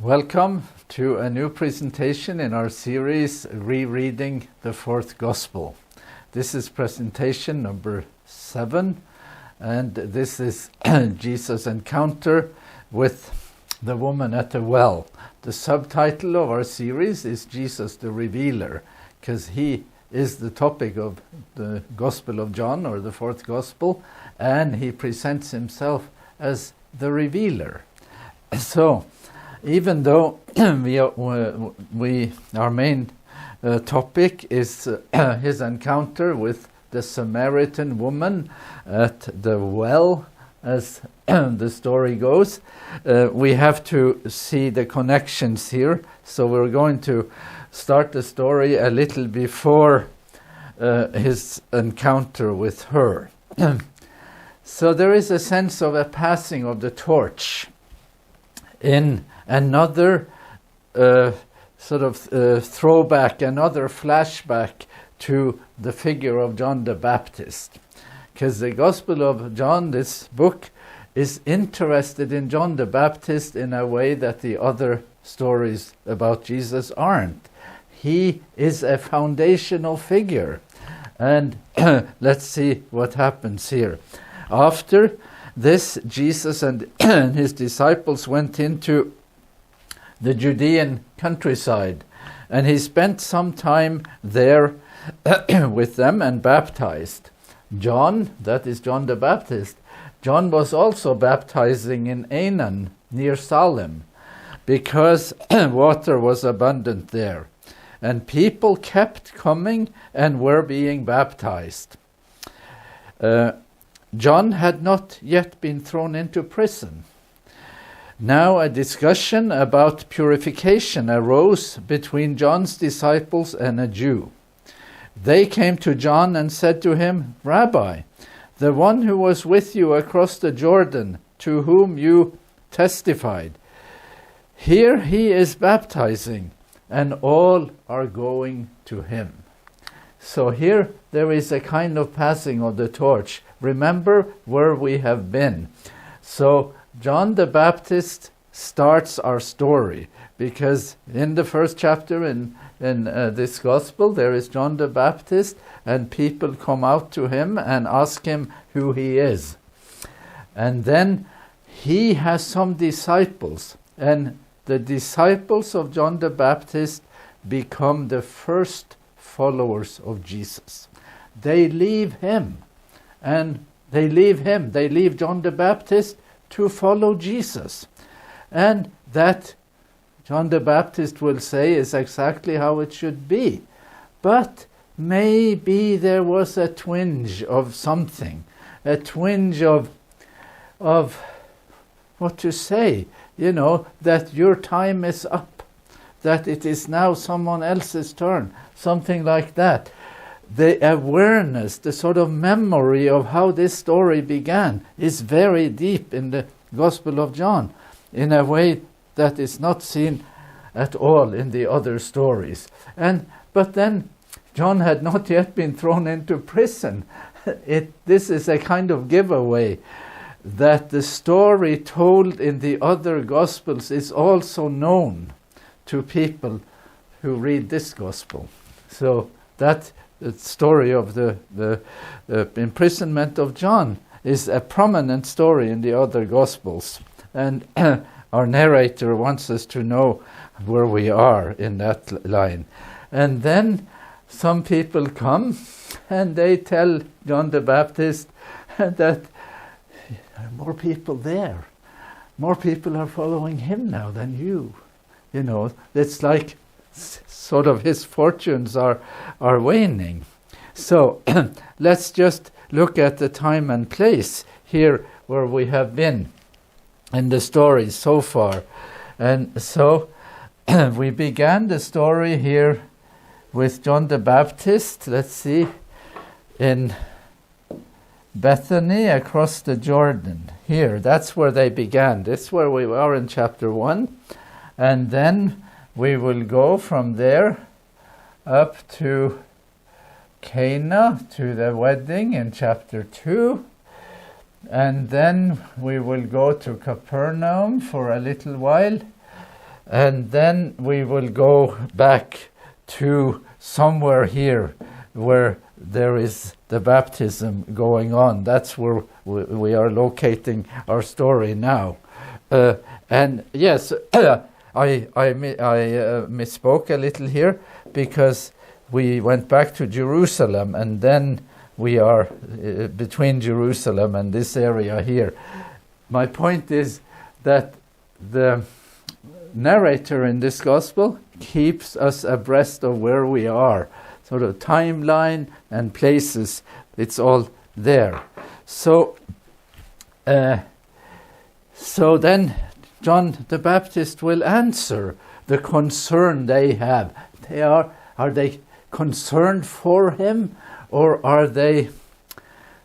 Welcome to a new presentation in our series Rereading the Fourth Gospel. This is presentation number 7, and this is Jesus' encounter with the woman at the well. The subtitle of our series is Jesus the Revealer, because he is the topic of the Gospel of John, or the Fourth Gospel, and he presents himself as the Revealer. So, even though our main topic is his encounter with the Samaritan woman at the well, as the story goes, we have to see the connections here. So we're going to start the story a little before his encounter with her. So there is a sense of a passing of the torch in another throwback, another flashback to the figure of John the Baptist. Because the Gospel of John, this book, is interested in John the Baptist in a way that the other stories about Jesus aren't. He is a foundational figure. And let's see what happens here. After this, Jesus and his disciples went into the Judean countryside, and he spent some time there with them and baptized. John, that is John the Baptist, John was also baptizing in Aenon near Salem, because water was abundant there, and people kept coming and were being baptized. John had not yet been thrown into prison. Now a discussion about purification arose between John's disciples and a Jew. They came to John and said to him, "Rabbi, the one who was with you across the Jordan, to whom you testified, here he is baptizing, and all are going to him." So here there is a kind of passing of the torch. Remember where we have been. So John the Baptist starts our story, because in the first chapter in this gospel there is John the Baptist, and people come out to him and ask him who he is. And then he has some disciples, and the disciples of John the Baptist become the first followers of Jesus. They leave him, and they leave John the Baptist to follow Jesus. And that, John the Baptist will say, is exactly how it should be. But maybe there was a twinge of something, a twinge of what to say, that your time is up, that it is now someone else's turn, something like that. The awareness, the sort of memory of how this story began is very deep in the Gospel of John, in a way that is not seen at all in the other stories. But then John had not yet been thrown into prison. This is a kind of giveaway that the story told in the other Gospels is also known to people who read this Gospel. So that the story of the imprisonment of John is a prominent story in the other Gospels. And our narrator wants us to know where we are in that line. And then some people come and they tell John the Baptist that there are more people there. More people are following him now than you. It's like sort of his fortunes are waning. So let's just look at the time and place here where we have been in the story so far. And so we began the story here with John the Baptist, let's see, in Bethany across the Jordan. Here, that's where they began. This is where we are in chapter 1. And then we will go from there up to Cana, to the wedding in chapter 2. And then we will go to Capernaum for a little while. And then we will go back to somewhere here where there is the baptism going on. That's where we are locating our story now. And yes, I misspoke a little here, because we went back to Jerusalem, and then we are between Jerusalem and this area here. My point is that the narrator in this gospel keeps us abreast of where we are. Sort of timeline and places, it's all there. So then John the Baptist will answer the concern they have. Are they concerned for him, or are they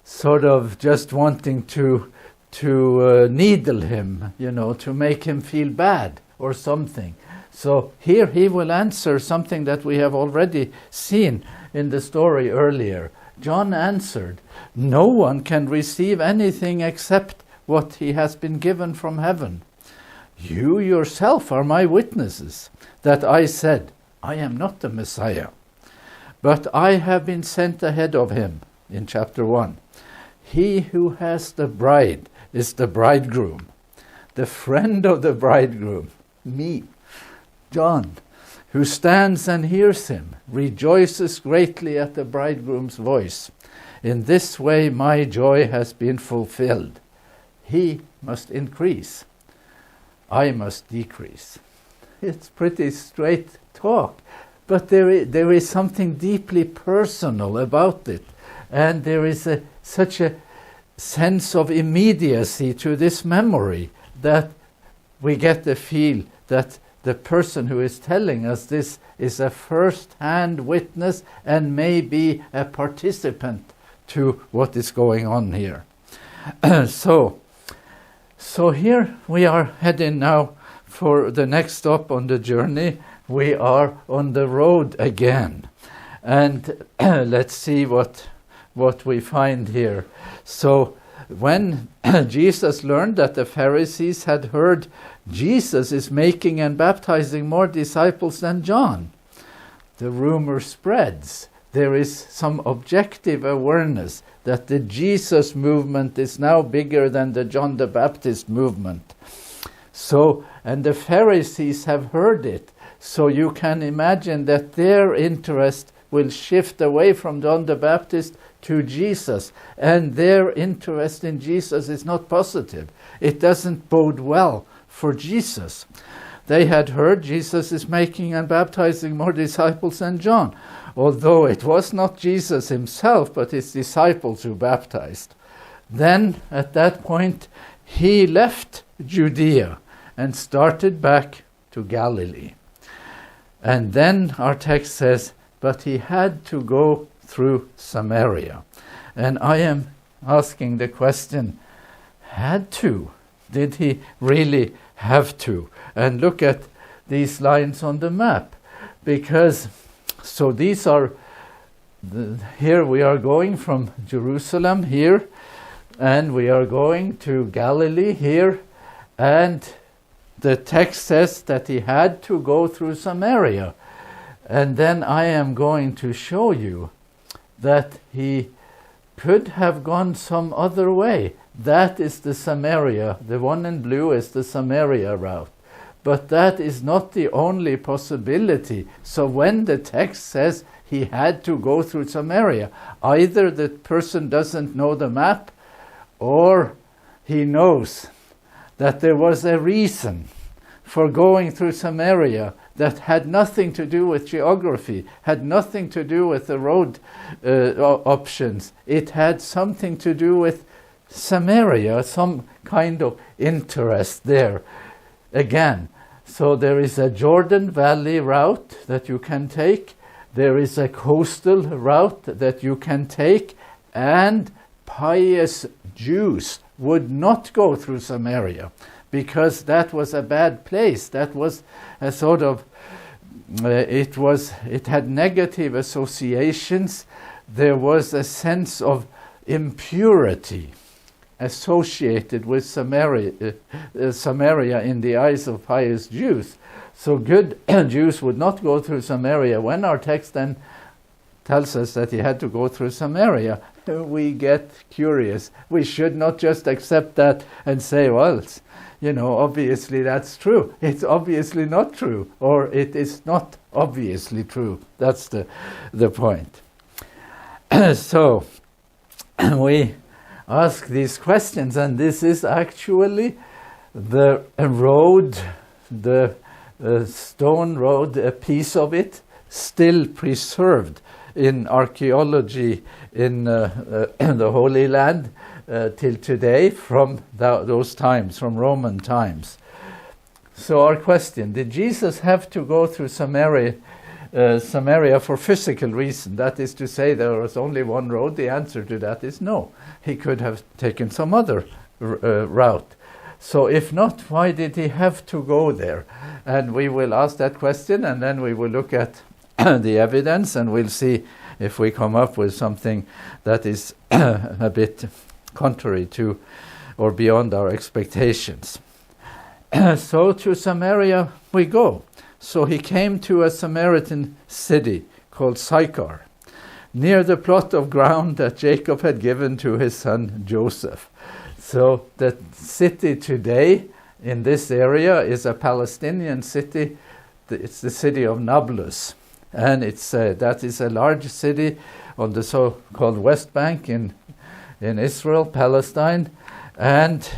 sort of just wanting to needle him, to make him feel bad or something? So here he will answer something that we have already seen in the story earlier. John answered, "No one can receive anything except what he has been given from heaven. You yourself are my witnesses that I said, I am not the Messiah, but I have been sent ahead of him," in chapter 1. "He who has the bride is the bridegroom. The friend of the bridegroom, me, John, who stands and hears him, rejoices greatly at the bridegroom's voice. In this way my joy has been fulfilled. He must increase, I must decrease." It's pretty straight talk, but there is something deeply personal about it, and there is such a sense of immediacy to this memory that we get the feel that the person who is telling us this is a first-hand witness and maybe a participant to what is going on here. So here we are heading now for the next stop on the journey. We are on the road again. And let's see what we find here. So when Jesus learned that the Pharisees had heard Jesus is making and baptizing more disciples than John, the rumor spreads. There is some objective awareness that the Jesus movement is now bigger than the John the Baptist movement. So, and the Pharisees have heard it. So you can imagine that their interest will shift away from John the Baptist to Jesus. And their interest in Jesus is not positive. It doesn't bode well for Jesus. They had heard Jesus is making and baptizing more disciples than John, although it was not Jesus himself, but his disciples who baptized. Then, at that point, he left Judea and started back to Galilee. And then our text says, but he had to go through Samaria. And I am asking the question, had to? Did he really have to? And look at these lines on the map, because so these are here we are going from Jerusalem here, and we are going to Galilee here, and the text says that he had to go through Samaria. And then I am going to show you that he could have gone some other way. That is the Samaria. The one in blue is the Samaria route. But that is not the only possibility. So when the text says he had to go through Samaria, either the person doesn't know the map, or he knows that there was a reason for going through Samaria that had nothing to do with geography, had nothing to do with the road options. It had something to do with Samaria, some kind of interest there. Again, so there is a Jordan Valley route that you can take, there is a coastal route that you can take, and pious Jews would not go through Samaria, because that was a bad place. That was a sort of, it had negative associations. There was a sense of impurity associated with Samaria in the eyes of pious Jews. So good Jews would not go through Samaria. When our text then tells us that he had to go through Samaria, we get curious. We should not just accept that and say, well, obviously that's true. It's obviously not true, or it is not obviously true. That's the point. So we ask these questions, and this is actually the road, the stone road, a piece of it, still preserved in archaeology in the Holy Land till today from those times, from Roman times. So our question, did Jesus have to go through Samaria for physical reason? That is to say, there was only one road. The answer to that is no. He could have taken some other route. So if not, why did he have to go there? And we will ask that question, and then we will look at the evidence, and we'll see if we come up with something that is a bit contrary to or beyond our expectations. So to Samaria we go. So he came to a Samaritan city called Sychar, near the plot of ground that Jacob had given to his son Joseph. So the city today in this area is a Palestinian city. It's the city of Nablus. And that is a large city on the so-called West Bank in Israel, Palestine. And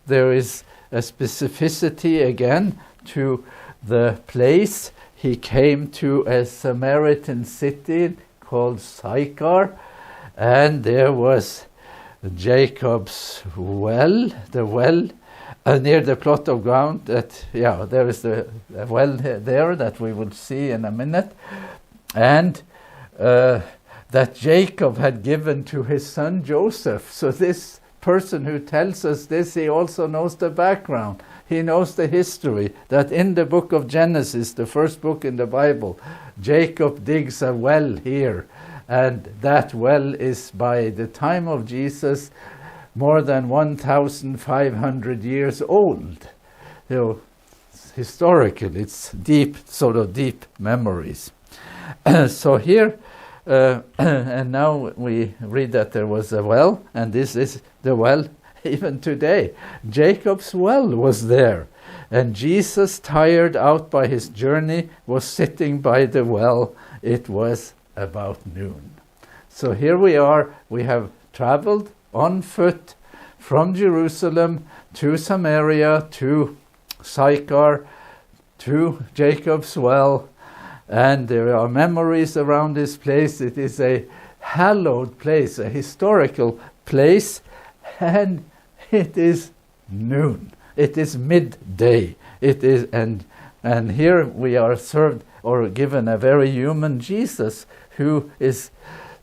there is a specificity again to the place. He came to a Samaritan city called Sychar, and there was Jacob's well, near the plot of ground. There is a well there that we will see in a minute, and that Jacob had given to his son Joseph. So this person who tells us this, he also knows the background. He knows the history, that in the book of Genesis, the first book in the Bible, Jacob digs a well here, and that well is, by the time of Jesus, more than 1,500 years old. Historically, it's deep memories. So here, and now we read that there was a well, and this is the well even today. Jacob's well was there, and Jesus, tired out by his journey, was sitting by the well. It was about noon. So here we are. We have traveled on foot from Jerusalem to Samaria, to Sychar, to Jacob's well, and there are memories around this place. It is a hallowed place, a historical place, and it is noon. It is midday. It is, and here we are served or given a very human Jesus who is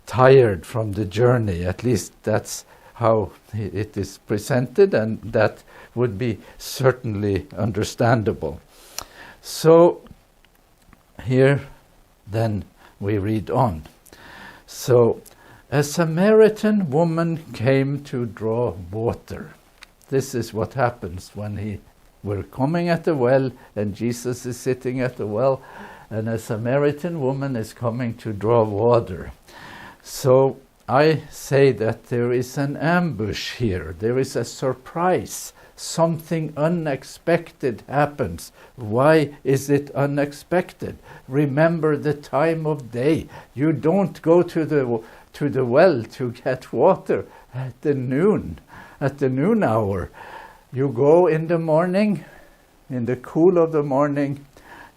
tired from the journey. At least that's how it is presented, and that would be certainly understandable. So here then we read on. So a Samaritan woman came to draw water. This is what happens when we're coming at the well, and Jesus is sitting at the well, and a Samaritan woman is coming to draw water. So I say that there is an ambush here. There is a surprise. Something unexpected happens. Why is it unexpected? Remember the time of day. You don't go to the well to get water at the noon hour. You go in the morning, in the cool of the morning.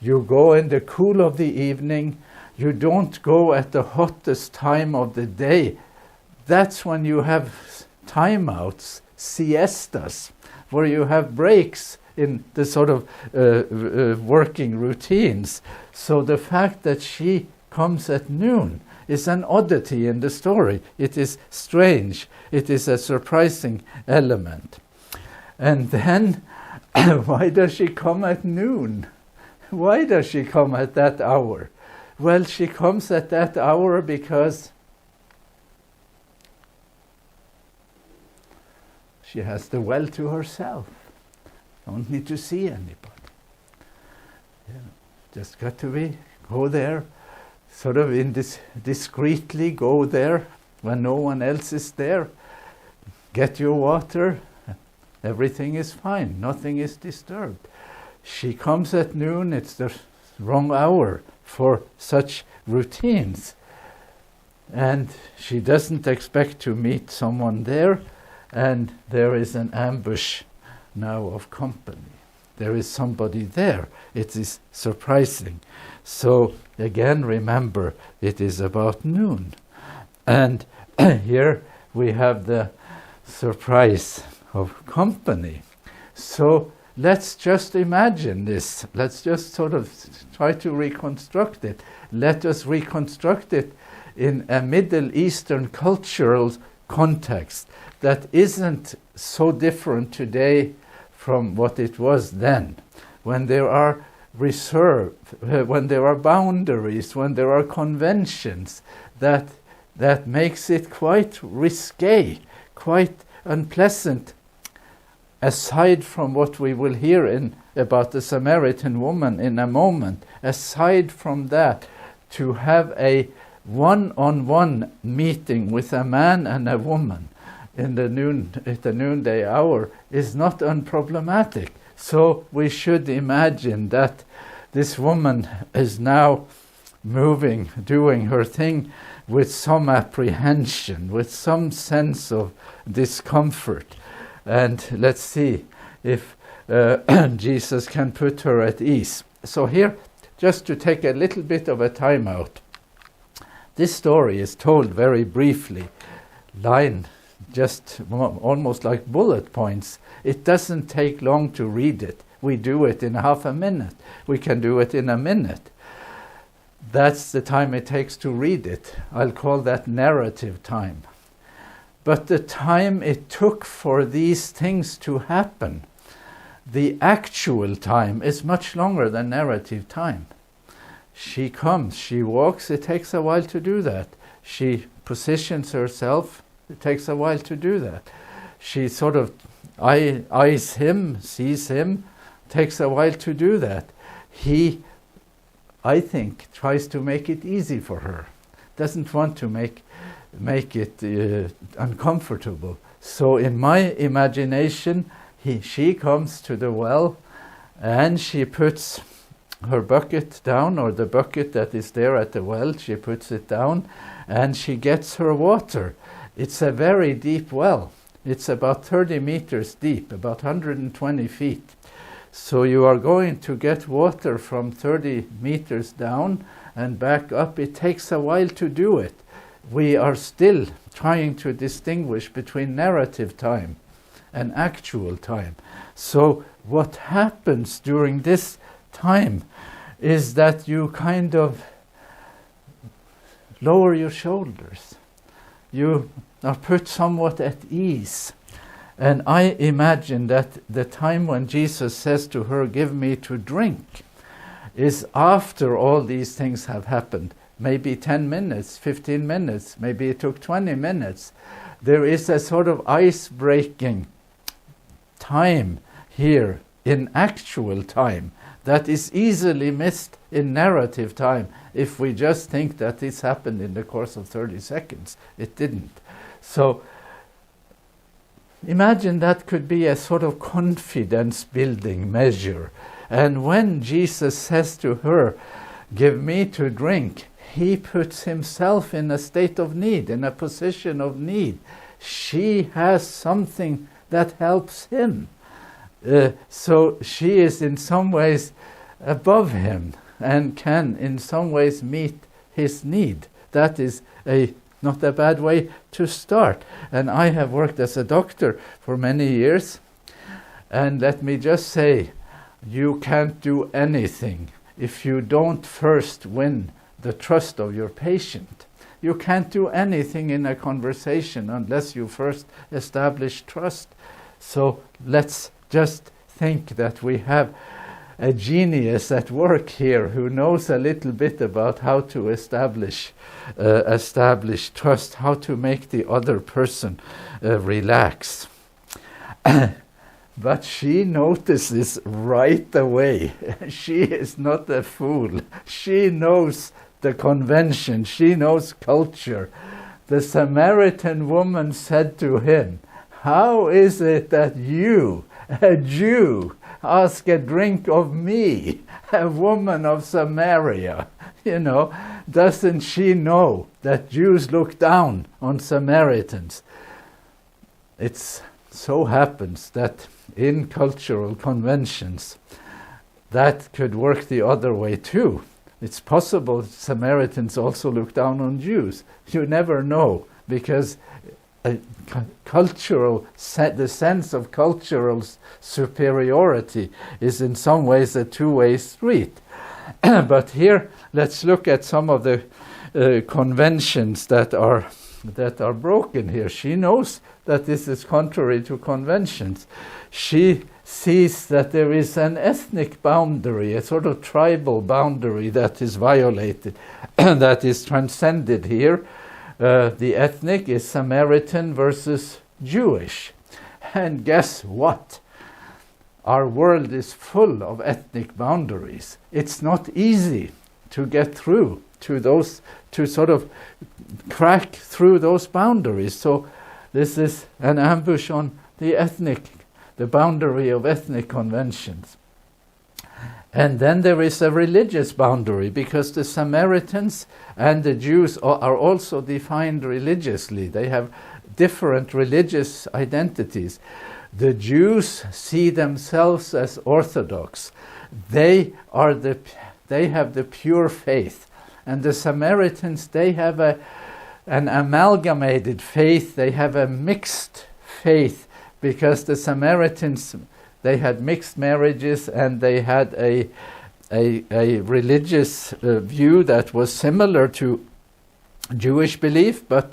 You go in the cool of the evening. You don't go at the hottest time of the day. That's when you have timeouts, siestas, where you have breaks in the sort of working routines. So the fact that she comes at noon is an oddity in the story. It is strange. It is a surprising element. And then, why does she come at noon? Why does she come at that hour? Well, she comes at that hour because She has the well to herself. Don't need to see anybody. Just got to go there, sort of discreetly go there when no one else is there. Get your water. Everything is fine. Nothing is disturbed. She comes at noon. It's the wrong hour for such routines. And she doesn't expect to meet someone there. And there is an ambush now of company. There is somebody there. It is surprising. So again, remember, it is about noon. And here we have the surprise of company. So let's just imagine this. Let's just sort of try to reconstruct it. Let us reconstruct it in a Middle Eastern cultural context that isn't so different today from what it was then, when there are when there are boundaries, when there are conventions that makes it quite risque, quite unpleasant. Aside from what we will hear about the Samaritan woman in a moment, aside from that, to have a one-on-one meeting with a man and a woman at the noonday hour is not unproblematic. So we should imagine that this woman is now moving, doing her thing with some apprehension, with some sense of discomfort. And let's see if Jesus can put her at ease. So here, just to take a little bit of a time out, this story is told very briefly, just almost like bullet points. It doesn't take long to read it. We do it in half a minute. We can do it in a minute. That's the time it takes to read it. I'll call that narrative time. But the time it took for these things to happen, the actual time, is much longer than narrative time. She comes, she walks, it takes a while to do that. She positions herself, it takes a while to do that. She sort of eyes him, sees him, takes a while to do that. He, I think, tries to make it easy for her. Doesn't want to make it uncomfortable. So in my imagination, she comes to the well and she puts her bucket down, or the bucket that is there at the well, she puts it down and she gets her water. It's a very deep well. It's about 30 meters deep, about 120 feet. So you are going to get water from 30 meters down and back up. It takes a while to do it. We are still trying to distinguish between narrative time and actual time. So what happens during this time is that you kind of lower your shoulders. You are put somewhat at ease. And I imagine that the time when Jesus says to her, "Give me to drink," is after all these things have happened. Maybe 10 minutes, 15 minutes, maybe it took 20 minutes. There is a sort of ice-breaking time here in actual time that is easily missed in narrative time if we just think that this happened in the course of 30 seconds. It didn't. So imagine that could be a sort of confidence-building measure. And when Jesus says to her, "Give me to drink," he puts himself in a state of need, in a position of need. She has something that helps him. So she is in some ways above him and can in some ways meet his need. That is not a bad way to start. And I have worked as a doctor for many years. And let me just say, you can't do anything if you don't first win the trust of your patient. You can't do anything in a conversation unless you first establish trust. So let's just think that we have a genius at work here who knows a little bit about how to establish trust, how to make the other person relax. But she notices right away. She is not a fool. She knows the convention. She knows culture. The Samaritan woman said to him, "How is it that you, a Jew, ask a drink of me, a woman of Samaria?" You know, doesn't she know that Jews look down on Samaritans? It so happens that in cultural conventions, that could work the other way too. It's possible Samaritans also look down on Jews. You never know, because the sense of cultural superiority is in some ways a two-way street. But here, let's look at some of the conventions that are broken here. She knows that this is contrary to conventions. She sees that there is an ethnic boundary, a sort of tribal boundary that is violated, that is transcended here. The ethnic is Samaritan versus Jewish. And guess what? Our world is full of ethnic boundaries. It's not easy to get through to those, to sort of crack through those boundaries. So this is an ambush on the boundary of ethnic conventions. And then there is a religious boundary, because the Samaritans and the Jews are also defined religiously. They have different religious identities. The Jews see themselves as Orthodox. They have the pure faith. And the Samaritans, they have an amalgamated faith. They have a mixed faith, because the Samaritans, they had mixed marriages, and they had a religious view that was similar to Jewish belief, but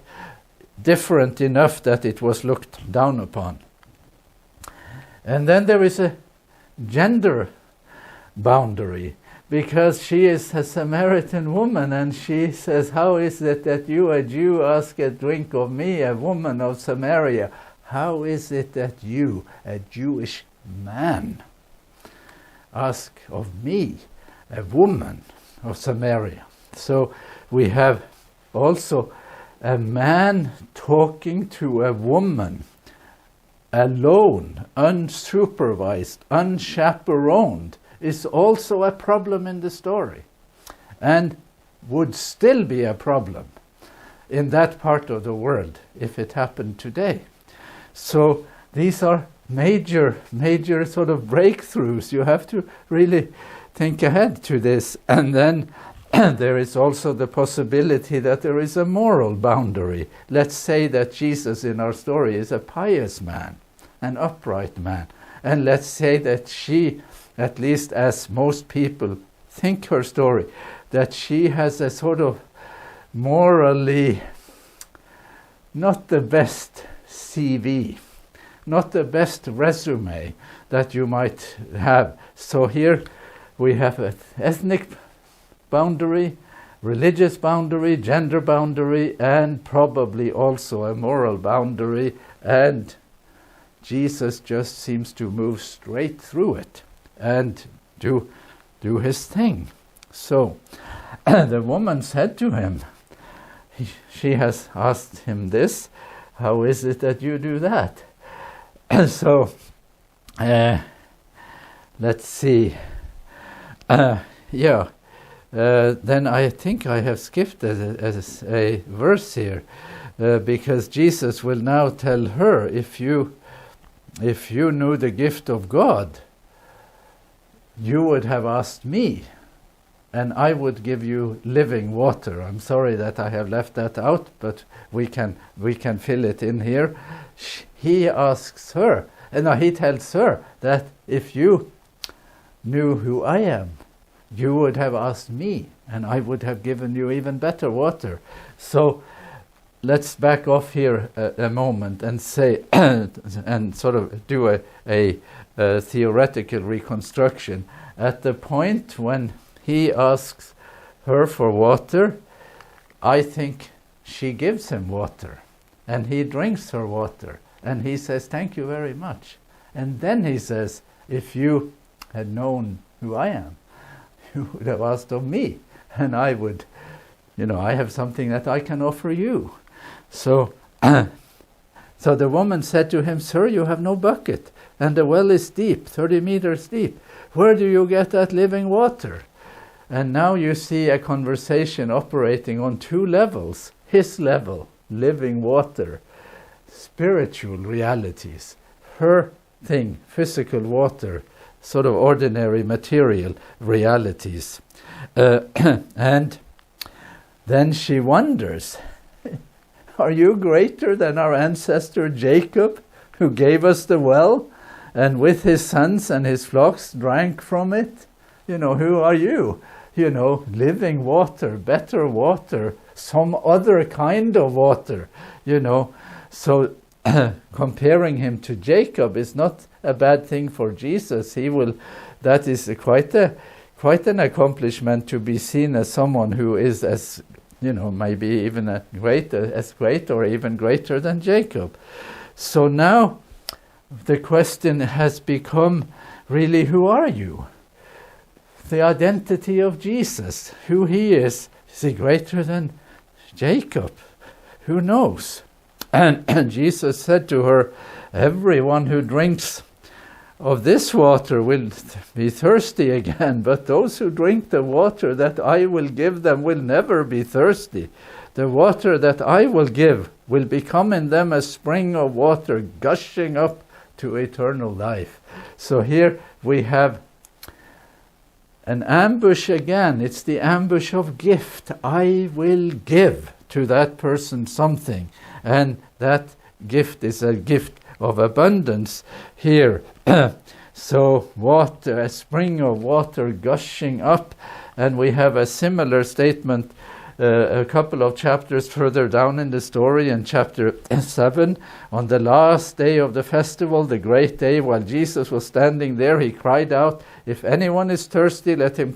different enough that it was looked down upon. And then there is a gender boundary, because she is a Samaritan woman, and she says, "How is it that you, a Jew, ask a drink of me, a woman of Samaria? How is it that you, a Jewish man, ask of me, a woman of Samaria?" So we have also a man talking to a woman alone, unsupervised, unchaperoned, is also a problem in the story, and would still be a problem in that part of the world if it happened today. So these are major sort of breakthroughs. You have to really think ahead to this. And then there is also the possibility that there is a moral boundary. Let's say that Jesus in our story is a pious man, an upright man. And let's say that she, at least as most people think her story, that she has a sort of morally not the best CV, not the best resume that you might have. So here we have an ethnic boundary, religious boundary, gender boundary, and probably also a moral boundary, and Jesus just seems to move straight through it and do his thing. So the woman said to him, she has asked him this, "How is it that you do that?" So let's see. Then I think I have skipped a verse here, because Jesus will now tell her, if you knew the gift of God, you would have asked me, and I would give you living water. I'm sorry that I have left that out, but we can fill it in here. He asks her, and he tells her that if you knew who I am, you would have asked me, and I would have given you even better water. So let's back off here a moment and say, and sort of do a theoretical reconstruction. At the point when he asks her for water, I think she gives him water, and he drinks her water, and he says, "Thank you very much." And then he says, if you had known who I am, you would have asked of me, and I would, I have something that I can offer you. So, so the woman said to him, Sir, you have no bucket, and the well is deep, 30 meters deep. Where do you get that living water? And now you see a conversation operating on two levels. His level, living water, spiritual realities. Her thing, physical water, sort of ordinary material realities. And then she wonders, are you greater than our ancestor Jacob, who gave us the well, and with his sons and his flocks drank from it? Who are you? Living water, better water, some other kind of water, So comparing him to Jacob is not a bad thing for Jesus. That is quite an accomplishment, to be seen as someone who is as, maybe even as great or even greater than Jacob. So now the question has become, really, who are you? The identity of Jesus, who he is he greater than Jacob? Who knows? And Jesus said to her, everyone who drinks of this water will be thirsty again, but those who drink the water that I will give them will never be thirsty. The water that I will give will become in them a spring of water gushing up to eternal life. So here we have an ambush again. It's the ambush of gift. I will give to that person something. And that gift is a gift of abundance here. So water, a spring of water gushing up. And we have a similar statement a couple of chapters further down in the story, in chapter 7. On the last day of the festival, the great day, while Jesus was standing there, he cried out, if anyone is thirsty, let him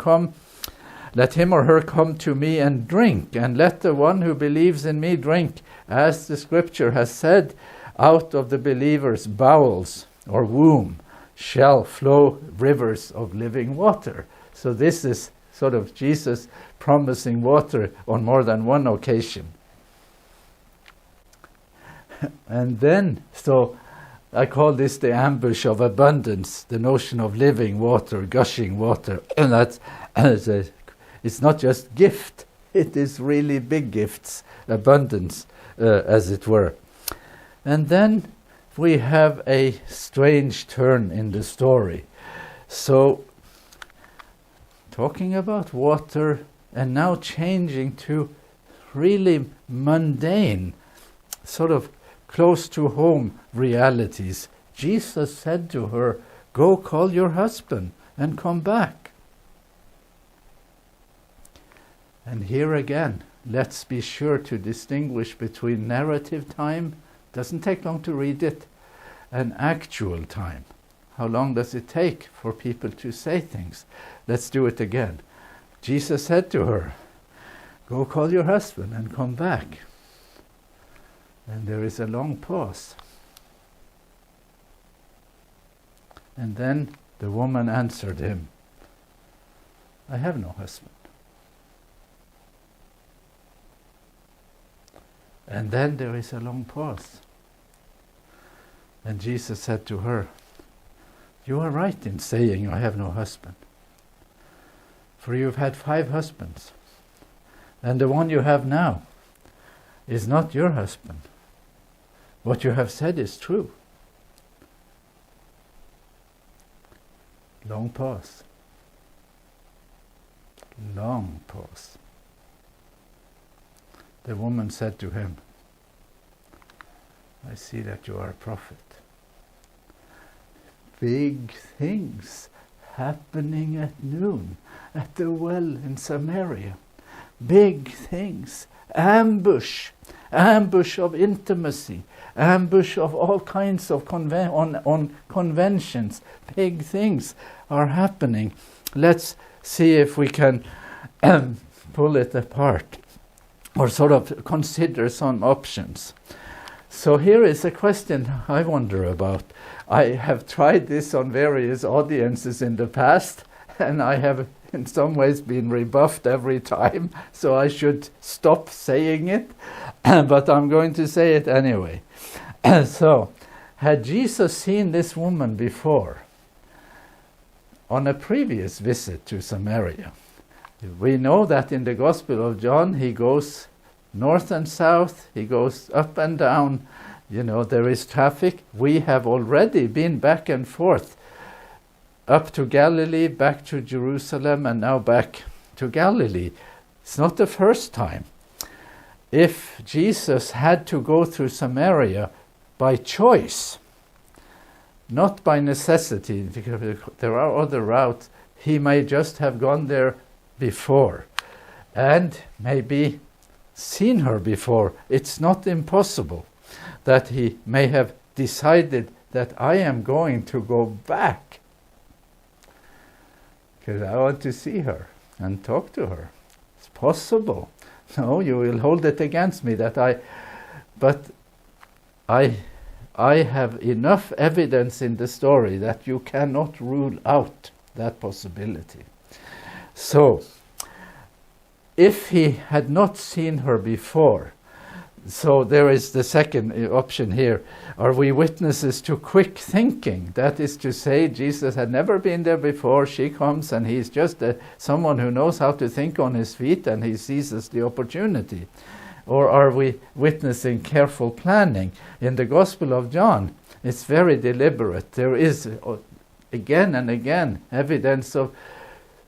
or her come to me and drink, and let the one who believes in me drink, as the scripture has said, out of the believer's bowels or womb shall flow rivers of living water. So this is sort of Jesus promising water on more than one occasion. And then, so I call this the ambush of abundance, the notion of living water, gushing water. And that's, it's not just gift, it is really big gifts, abundance, as it were. And then we have a strange turn in the story. So, talking about water and now changing to really mundane, sort of close to home realities. Jesus said to her, go call your husband and come back. And here again, let's be sure to distinguish between narrative time, doesn't take long to read it, and actual time. How long does it take for people to say things? Let's do it again. Jesus said to her, go call your husband and come back. And there is a long pause. And then the woman answered him, I have no husband. And then there is a long pause. And Jesus said to her, you are right in saying I have no husband. For you've had 5 husbands, and the one you have now is not your husband. What you have said is true. Long pause. Long pause. The woman said to him, I see that you are a prophet. Big things happening at noon at the well in Samaria. Big things. Ambush of intimacy, ambush of all kinds of conventions. Big things are happening. Let's see if we can pull it apart or sort of consider some options. So here is a question I wonder about. I have tried this on various audiences in the past, and I have in some ways been rebuffed every time, so I should stop saying it, but I'm going to say it anyway. So, had Jesus seen this woman before on a previous visit to Samaria? We know that in the Gospel of John he goes north and south, he goes up and down, you know, there is traffic. We have already been back and forth, up to Galilee, back to Jerusalem, and now back to Galilee. It's not the first time. If Jesus had to go through Samaria by choice, not by necessity, because there are other routes, he may just have gone there before and maybe seen her before. It's not impossible that he may have decided that I am going to go back because I want to see her and talk to her. It's possible. No, you will hold it against me that but I have enough evidence in the story that you cannot rule out that possibility. So, if he had not seen her before, so there is the second option here. Are we witnesses to quick thinking? That is to say, Jesus had never been there before. She comes and he's just someone who knows how to think on his feet, and he seizes the opportunity. Or are we witnessing careful planning? In the Gospel of John, it's very deliberate. There is again and again evidence of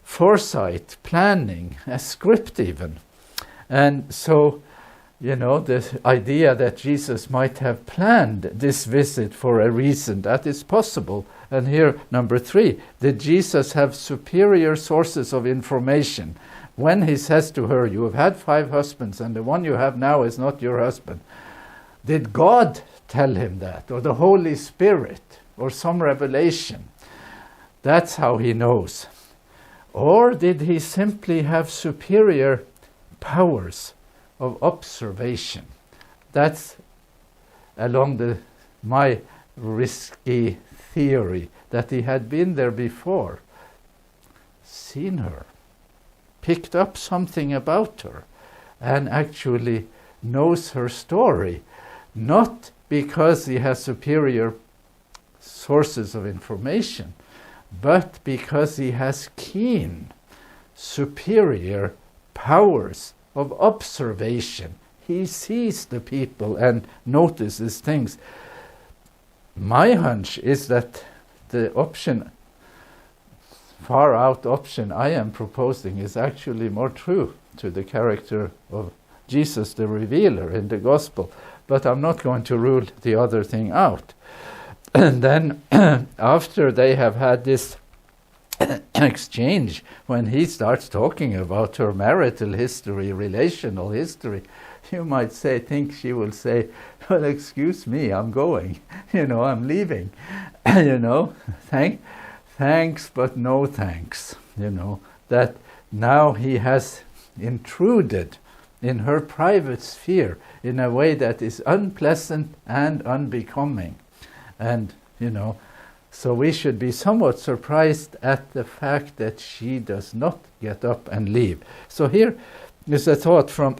foresight, planning, a script even. And so, you know, the idea that Jesus might have planned this visit for a reason, that is possible. And here, number 3, did Jesus have superior sources of information? When he says to her, you have had 5 husbands and the one you have now is not your husband. Did God tell him that, or the Holy Spirit, or some revelation? That's how he knows. Or did he simply have superior powers of observation? That's along my risky theory, that he had been there before, seen her, picked up something about her, and actually knows her story, not because he has superior sources of information, but because he has keen, superior powers of observation. He sees the people and notices things. My hunch is that the far out option I am proposing is actually more true to the character of Jesus the revealer in the gospel, but I'm not going to rule the other thing out. And then after they have had this exchange, when he starts talking about her marital history, relational history, you might think she will say, well, excuse me, I'm going, I'm leaving, thanks, but no thanks, that now he has intruded in her private sphere in a way that is unpleasant and unbecoming. And, so we should be somewhat surprised at the fact that she does not get up and leave. So here is a thought from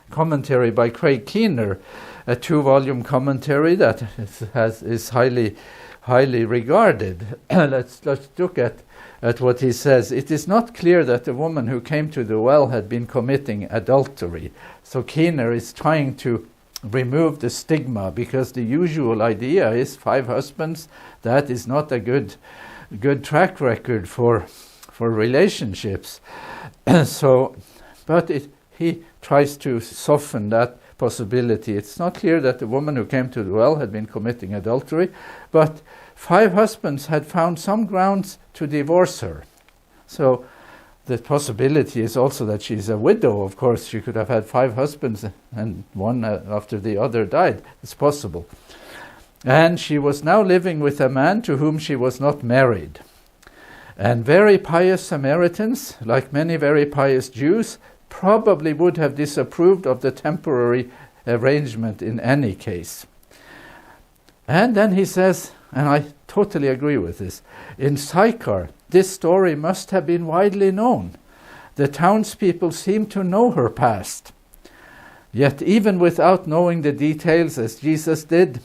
commentary by Craig Keener, a 2-volume commentary that is highly regarded. Let's look at what he says. It is not clear that the woman who came to the well had been committing adultery. So Keener is trying to remove the stigma, because the usual idea is 5 husbands. That is not a good track record for relationships. He tries to soften that possibility. It's not clear that the woman who came to the well had been committing adultery, but 5 husbands had found some grounds to divorce her. So the possibility is also that she's a widow. Of course, she could have had 5 husbands and one after the other died. It's possible. And she was now living with a man to whom she was not married. And very pious Samaritans, like many very pious Jews, probably would have disapproved of the temporary arrangement in any case. And then he says, and I totally agree with this, in Sychar, this story must have been widely known. The townspeople seem to know her past. Yet even without knowing the details as Jesus did,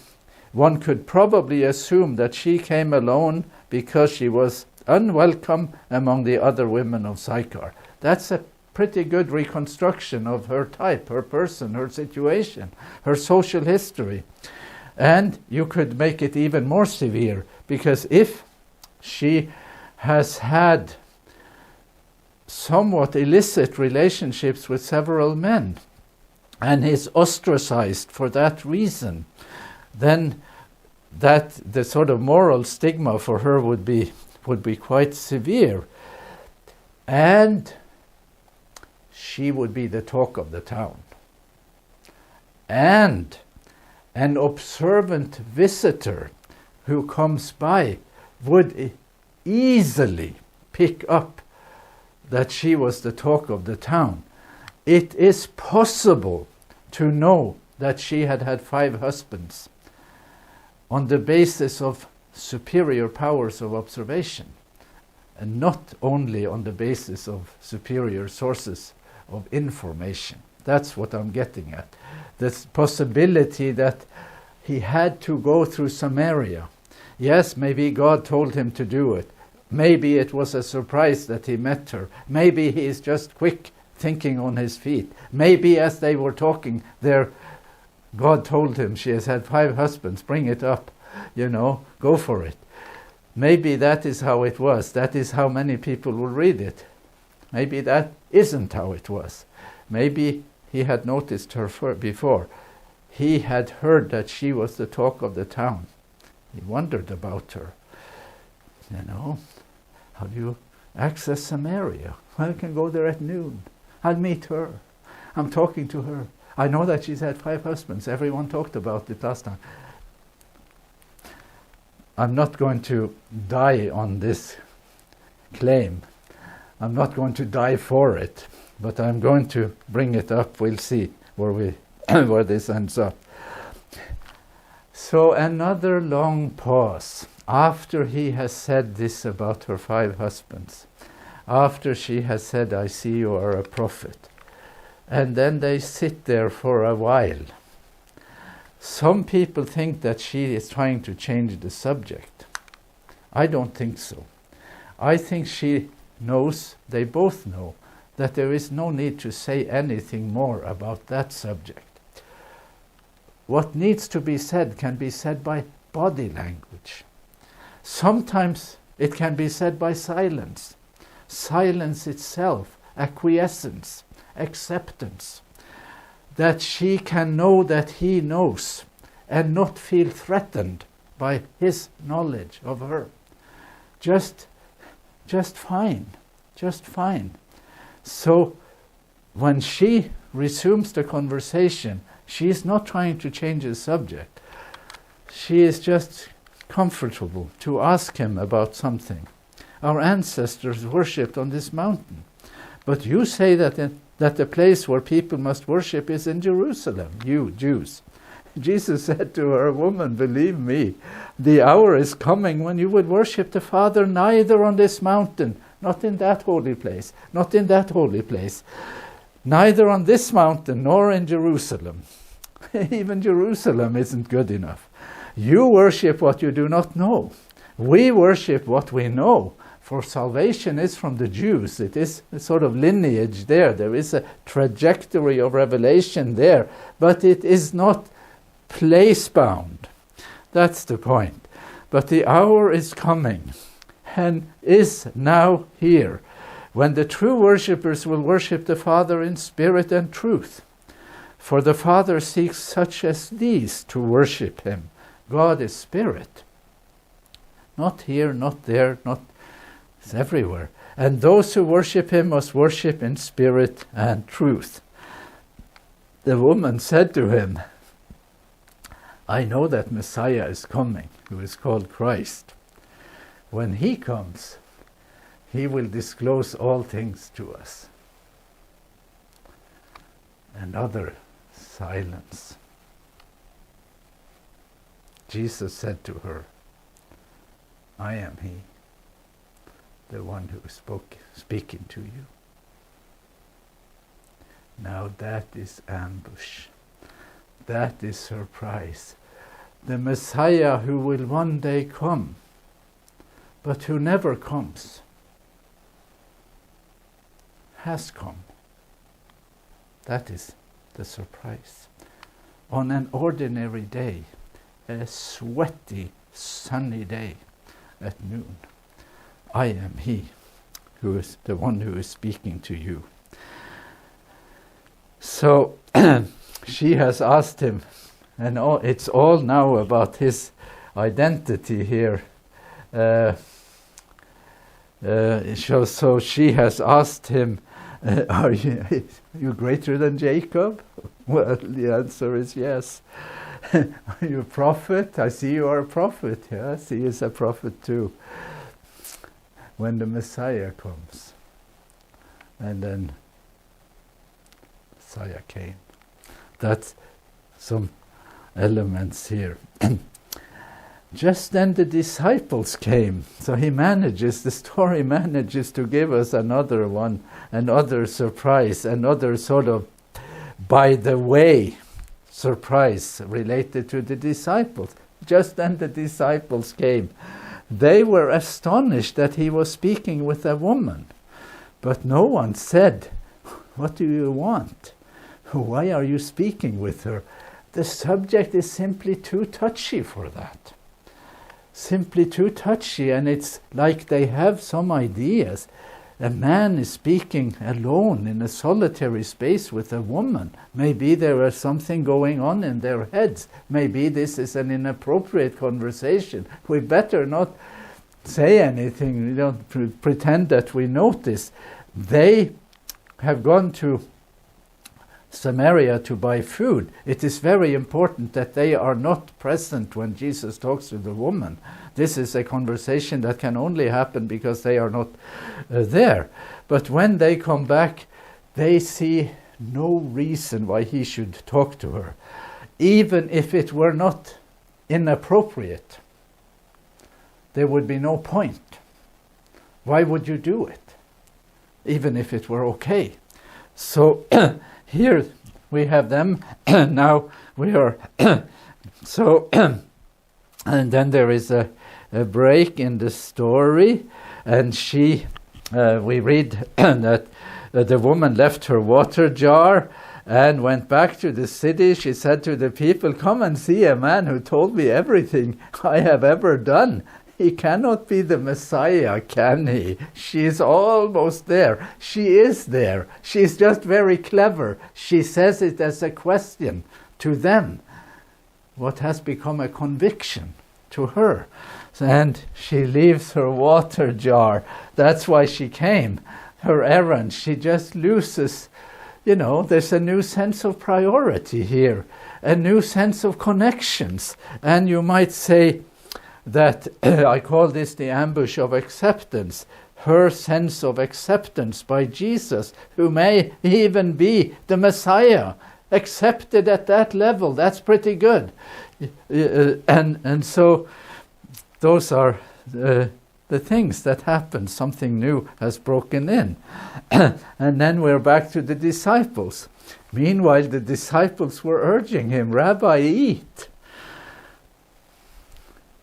one could probably assume that she came alone because she was unwelcome among the other women of Sychar. That's a pretty good reconstruction of her type, her person, her situation, her social history. And you could make it even more severe, because if she has had somewhat illicit relationships with several men and is ostracized for that reason, then that the sort of moral stigma for her would be quite severe, and she would be the talk of the town. And an observant visitor who comes by would easily pick up that she was the talk of the town. It is possible to know that she had had 5 husbands on the basis of superior powers of observation, and not only on the basis of superior sources of information. That's what I'm getting at. This possibility that he had to go through Samaria. Yes, maybe God told him to do it. Maybe it was a surprise that he met her. Maybe he is just quick thinking on his feet. Maybe as they were talking there, God told him, she has had 5 husbands, bring it up, go for it. Maybe that is how it was. That is how many people will read it. Maybe that isn't how it was. Maybe he had noticed her before. He had heard that she was the talk of the town. He wondered about her. How do you access Samaria? Well, I can go there at noon. I'll meet her. I'm talking to her. I know that she's had 5 husbands. Everyone talked about it last time. I'm not going to die on this claim. I'm not going to die for it, but I'm going to bring it up. We'll see where this ends up. So another long pause after he has said this about her 5 husbands, after she has said, I see you are a prophet. And then they sit there for a while. Some people think that she is trying to change the subject. I don't think so. I think she knows, they both know, that there is no need to say anything more about that subject. What needs to be said can be said by body language. Sometimes it can be said by silence. Silence itself, acquiescence, acceptance. That she can know that he knows and not feel threatened by his knowledge of her. Just fine. So when she resumes the conversation, she is not trying to change the subject. She is just comfortable to ask him about something. Our ancestors worshipped on this mountain. But you say that the place where people must worship is in Jerusalem, you Jews. Jesus said to her, woman, believe me, the hour is coming when you would worship the Father neither on this mountain, not in that holy place, not in that holy place, neither on this mountain nor in Jerusalem. Even Jerusalem isn't good enough. You worship what you do not know. We worship what we know. For salvation is from the Jews. It is a sort of lineage there. There is a trajectory of revelation there. But it is not place-bound. That's the point. But the hour is coming and is now here when the true worshippers will worship the Father in spirit and truth. For the Father seeks such as these to worship him. God is spirit. Not here, not there, not... It's everywhere. And those who worship him must worship in spirit and truth. The woman said to him, I know that Messiah is coming, who is called Christ. When he comes, he will disclose all things to us. Another silence. Jesus said to her, I am he, the one who is speaking to you. Now that is ambush. That is surprise. The Messiah who will one day come, but who never comes, has come. That is the surprise. On an ordinary day, a sweaty, sunny day at noon, I am he who is the one who is speaking to you. So she has asked him, and it's all now about his identity here. So she has asked him, are you greater than Jacob? Well, the answer is yes. Are you a prophet? I see you are a prophet. Yes, he is a prophet too. When the Messiah comes. And then Messiah came. That's some elements here. Just then the disciples came. So the story manages to give us another surprise, another sort of by the way surprise related to the disciples. Just then the disciples came. They were astonished that he was speaking with a woman. But no one said, what do you want? Why are you speaking with her? The subject is simply too touchy for that. Simply too touchy, and it's like they have some ideas. A man is speaking alone in a solitary space with a woman. Maybe there is something going on in their heads. Maybe this is an inappropriate conversation. We better not say anything. We don't pretend that we notice. They have gone to Samaria to buy food. It is very important that they are not present when Jesus talks to the woman. This is a conversation that can only happen because they are not there. But when they come back, they see no reason why he should talk to her, even if it were not inappropriate. There would be no point. Why would you do it, even if it were okay? So here we have them. Now we are so and then there is a break in the story, and we read that the woman left her water jar and went back to the city. She said to the people, come and see a man who told me everything I have ever done. He cannot be the Messiah, can he? She's almost there. She is there. She's just very clever. She says it as a question to them. What has become a conviction to her? And she leaves her water jar. That's why she came. Her errand. She just loses, there's a new sense of priority here. A new sense of connections. And you might say, that I call this the ambush of acceptance, her sense of acceptance by Jesus, who may even be the Messiah, accepted at that level. That's pretty good. And so those are the things that happen. Something new has broken in. And then we're back to the disciples. Meanwhile, the disciples were urging him, Rabbi, eat.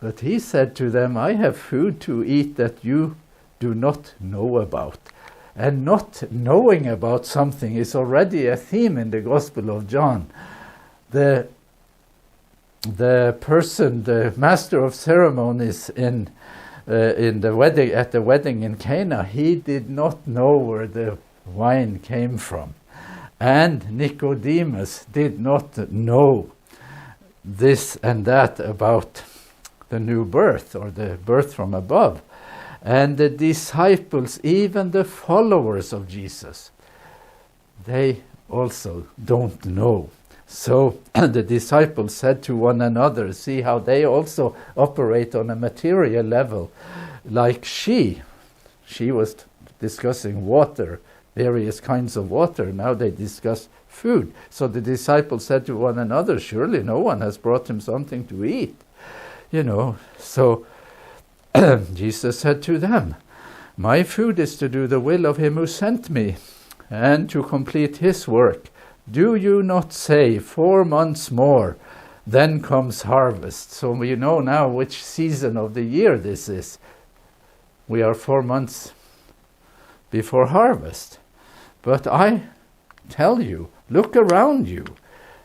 But he said to them, I have food to eat that you do not know about. And not knowing about something is already a theme in the Gospel of John. The person, the master of ceremonies at the wedding in Cana, he did not know where the wine came from. And Nicodemus did not know this and that about the new birth, or the birth from above. And the disciples, even the followers of Jesus, they also don't know. So the disciples said to one another, see how they also operate on a material level, like she was discussing water, various kinds of water. Now they discuss food. So the disciples said to one another, surely no one has brought him something to eat. So Jesus said to them, "My food is to do the will of him who sent me, and to complete his work. Do you not say 4 months more, then comes harvest?" So we know now which season of the year this is. We are 4 months before harvest. But I tell you, look around you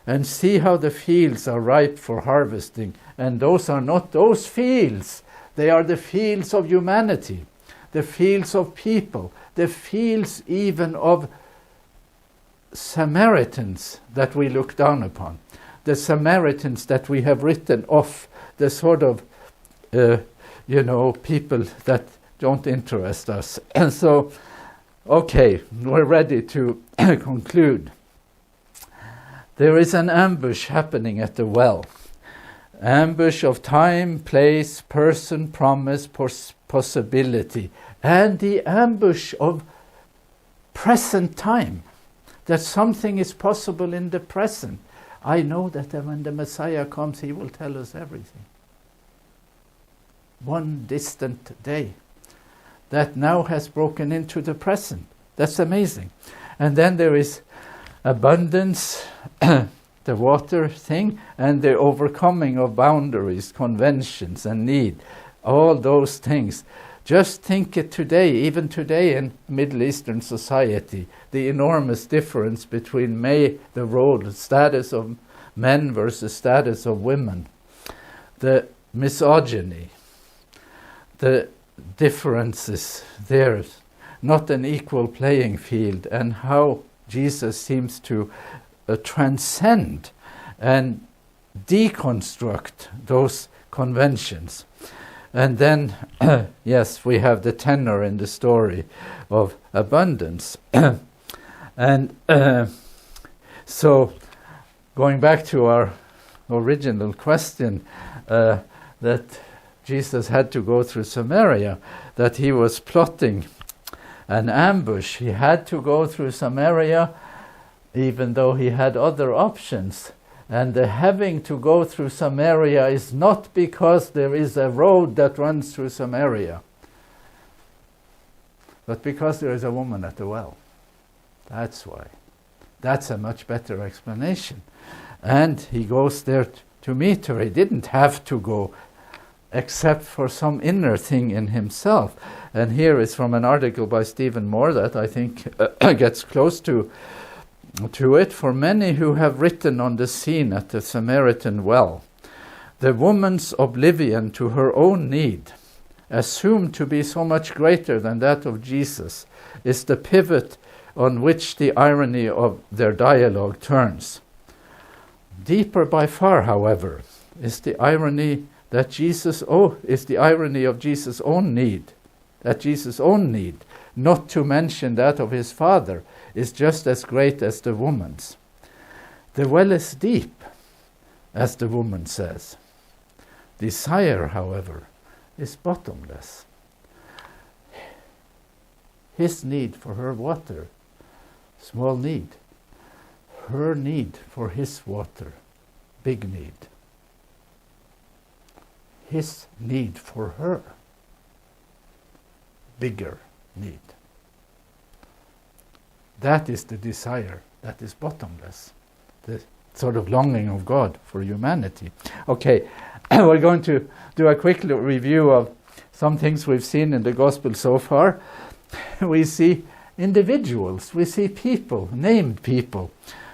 and see how the fields are ripe for harvesting. And those are not those fields. They are the fields of humanity, the fields of people, the fields even of Samaritans that we look down upon, the Samaritans that we have written off, the sort of, people that don't interest us. And so, okay, we're ready to conclude. There is an ambush happening at the well. Ambush of time, place, person, promise, possibility. And the ambush of present time. That something is possible in the present. I know that when the Messiah comes, he will tell us everything. One distant day that now has broken into the present. That's amazing. And then there is abundance, the water thing, and the overcoming of boundaries, conventions, and need. All those things. Just think it today, even today in Middle Eastern society, the enormous difference between the role, the status of men versus status of women, the misogyny, the differences there, not an equal playing field, and how Jesus seems to transcend and deconstruct those conventions. And then, yes, we have the tenor in the story of abundance. And so, going back to our original question, that Jesus had to go through Samaria, that he was plotting an ambush. He had to go through Samaria, even though he had other options. And the having to go through Samaria is not because there is a road that runs through Samaria, but because there is a woman at the well. That's why. That's a much better explanation. And he goes there to meet her. He didn't have to go, except for some inner thing in himself. And here is from an article by Stephen Moore that I think gets close to it. For many who have written on the scene at the Samaritan well, the woman's oblivion to her own need, assumed to be so much greater than that of Jesus, is the pivot on which the irony of their dialogue turns. Deeper by far, however, is the irony that is the irony of Jesus' own need, that Jesus' own need, not to mention that of his Father, is just as great as the woman's. The well is deep, as the woman says. Desire, however, is bottomless. His need for her water, small need. Her need for his water, big need. His need for her, bigger need. That is the desire that is bottomless, the sort of longing of God for humanity. Okay, we're going to do a quick review of some things we've seen in the Gospel so far. We see individuals, we see people, named people.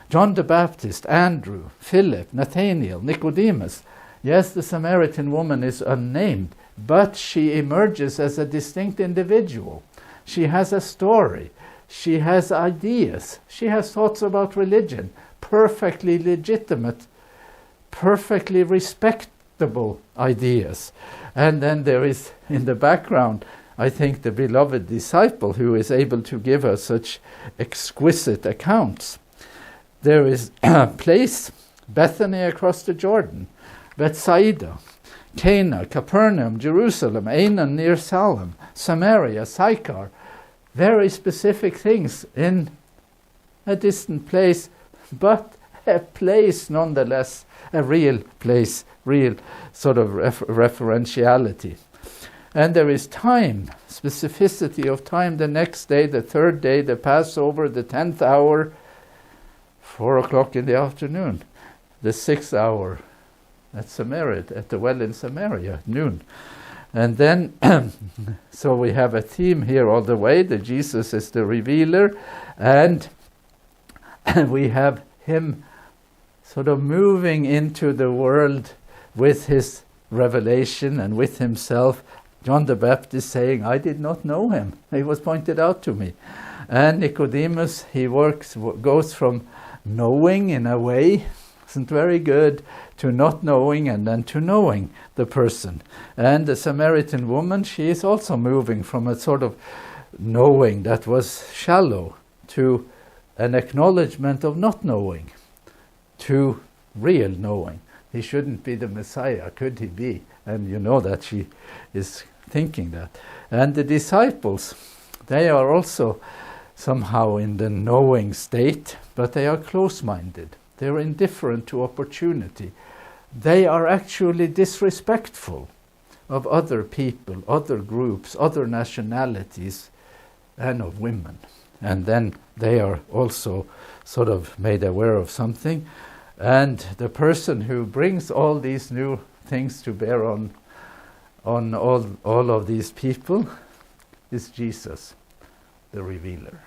John the Baptist, Andrew, Philip, Nathanael, Nicodemus. Yes, the Samaritan woman is unnamed, but she emerges as a distinct individual. She has a story. She has ideas. She has thoughts about religion. Perfectly legitimate, perfectly respectable ideas. And then there is, in the background, I think, the beloved disciple who is able to give us such exquisite accounts. There is a place, Bethany across the Jordan, Bethsaida, Cana, Capernaum, Jerusalem, Aenon near Salem, Samaria, Sychar. Very specific things in a distant place, but a place nonetheless, a real place, real sort of referentiality. And there is time, specificity of time, the next day, the third day, the Passover, the 10th hour, 4 o'clock in the afternoon, the 6th hour at Samaria, at the well in Samaria, noon. And then, so we have a theme here all the way, that Jesus is the revealer, and we have him sort of moving into the world with his revelation and with himself. John the Baptist saying, I did not know him. He was pointed out to me. And Nicodemus, he goes from knowing in a way, isn't very good, to not knowing, and then to knowing the person. And the Samaritan woman, she is also moving from a sort of knowing that was shallow to an acknowledgement of not knowing, to real knowing. He shouldn't be the Messiah, could he be? And you know that she is thinking that. And the disciples, they are also somehow in the knowing state, but they are close-minded. They're indifferent to opportunity. They are actually disrespectful of other people, other groups, other nationalities, and of women. And then they are also sort of made aware of something. And the person who brings all these new things to bear on all of these people is Jesus, the revealer.